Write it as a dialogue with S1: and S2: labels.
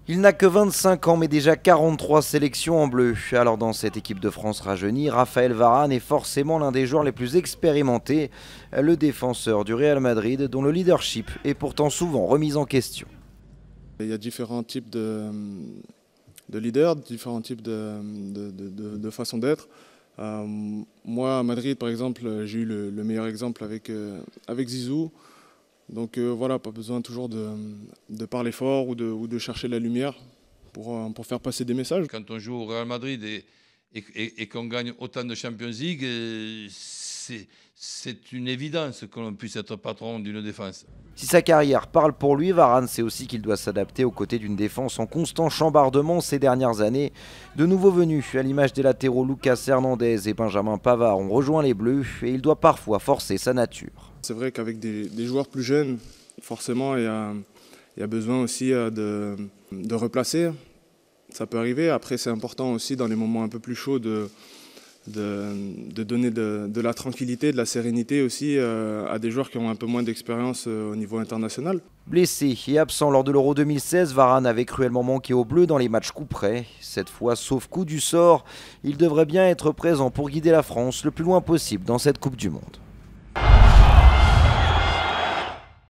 S1: Il n'a que 25 ans mais déjà 43 sélections en bleu. Alors dans cette équipe de France rajeunie, Raphaël Varane est forcément l'un des joueurs les plus expérimentés, le défenseur du Real Madrid dont le leadership est pourtant souvent remis en question.
S2: Il y a différents types de leaders, différents types de façons d'être. Moi à Madrid par exemple, j'ai eu le meilleur exemple avec Zizou. Donc voilà, pas besoin toujours de parler fort ou de chercher la lumière pour faire passer des messages.
S3: Quand on joue au Real Madrid et qu'on gagne autant de Champions League, c'est une évidence que l'on puisse être patron d'une défense.
S1: Si sa carrière parle pour lui, Varane sait aussi qu'il doit s'adapter aux côtés d'une défense en constant chambardement ces dernières années. De nouveaux venus, à l'image des latéraux Lucas Hernandez et Benjamin Pavard, ont rejoint les Bleus et il doit parfois forcer sa nature.
S2: C'est vrai qu'avec des joueurs plus jeunes, forcément, il y a besoin aussi de replacer. Ça peut arriver. Après, c'est important aussi dans les moments un peu plus chauds de donner de la tranquillité, de la sérénité aussi à des joueurs qui ont un peu moins d'expérience au niveau international.
S1: Blessé et absent lors de l'Euro 2016, Varane avait cruellement manqué aux Bleus dans les matchs couperets. Cette fois, sauf coup du sort, il devrait bien être présent pour guider la France le plus loin possible dans cette Coupe du Monde.